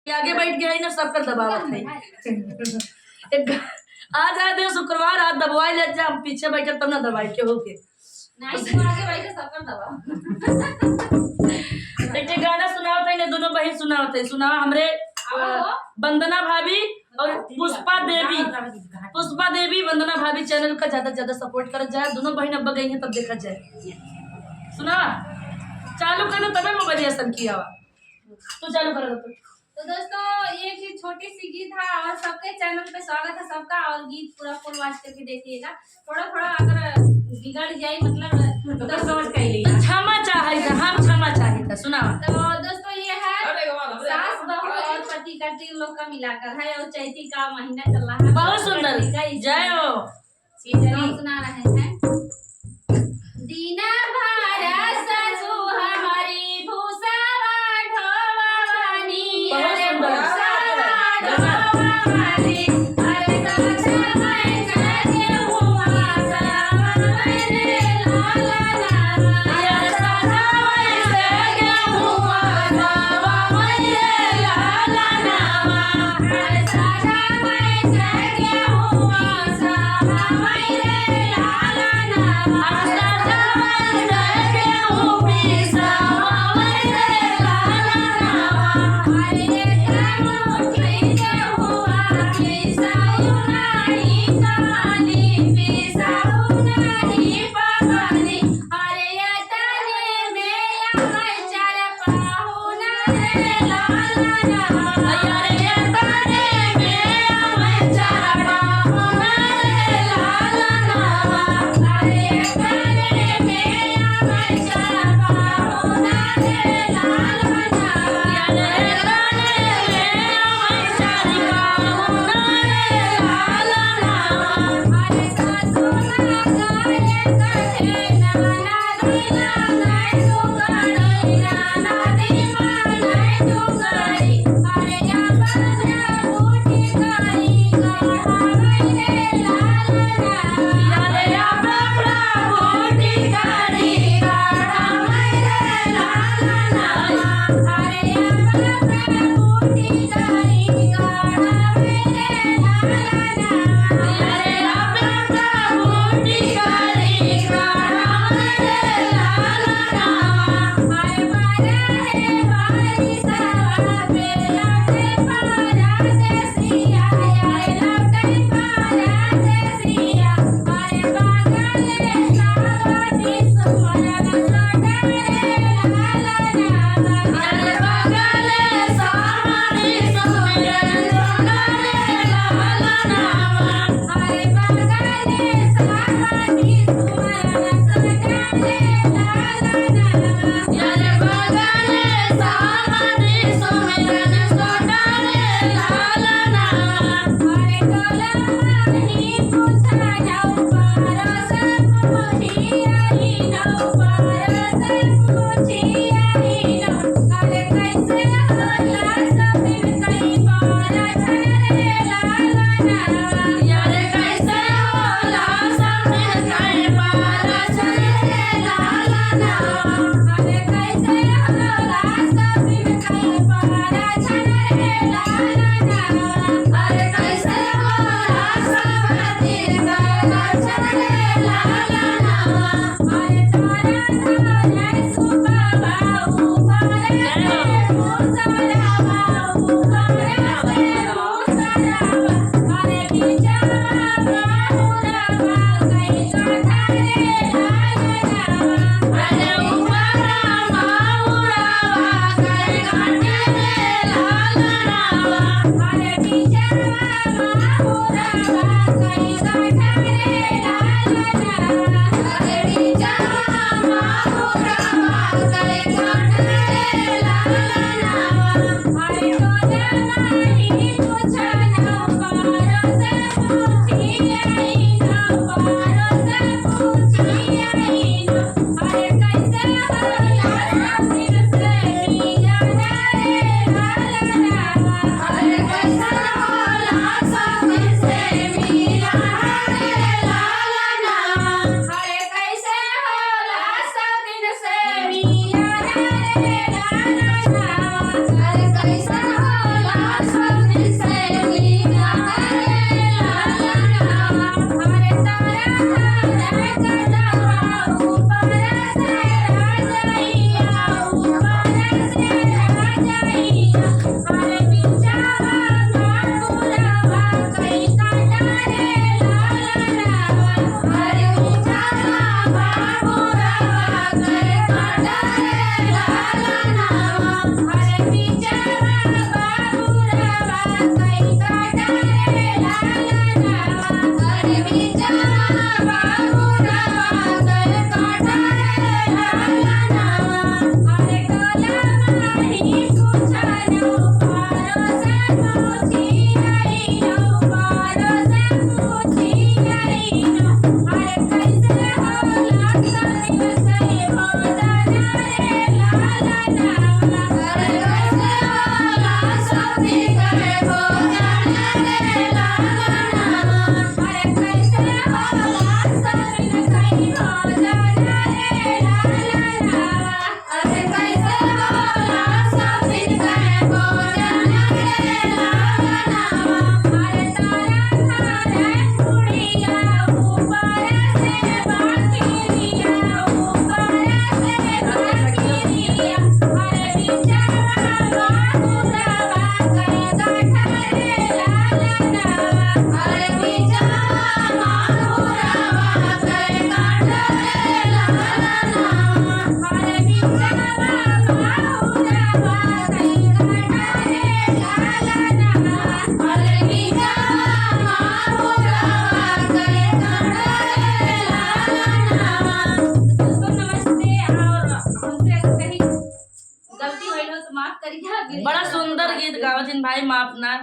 आगे बैठ गया ही ना सब कर दबावत है आज आए शुक्रवार आज दबाई ले जा हम पीछे बैठे तब ना दबाई के होके आगे बैठे सब कर दबा बेटे गाना सुनाओ थे दोनों बहन सुनाओ थे सुना हमरे वंदना भाभी और पुष्पा देवी वंदना भाभी चैनल का ज्यादा से ज्यादा सपोर्ट कर जाए दोनों बहन अब गई हैं तब देखा जाए सुना चालू करना तबे मोबाइल ऐसा किया तो चालू करो तो दोस्तों ये छोटी सी गीत है और सबके चैनल पे स्वागत है सबका और गीत पूरा फुल वॉच करके देखिएगा थोड़ा थोड़ा अगर बिगड़ जाए मतलब तो समझ कर लीजिए क्षमा चाहिए हम क्षमा चाहिए सुना तो दोस्तों ये है सास बहू और पति का 3 लोग का मिलाकर है और चैती का महीना चल रहा है बहुत सुंदर जय हो सुना रहे हैं दीना भारत ससु हमारी भूसा ढोवानी अरे भूसा ढोवानी अरे साचा मैं जाके हुआ सावरे लाला नामा अरे साचा मैं जाके हुआ सावरे लाला नामा अरे साचा मैं जाके हुआ सावरे लाला नामा भाई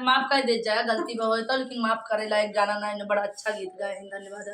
माफ कर दे जाए, गलती हो तो, लेकिन माफ करे लायक गाना ना, बड़ा अच्छा गीत गाए। धन्यवाद।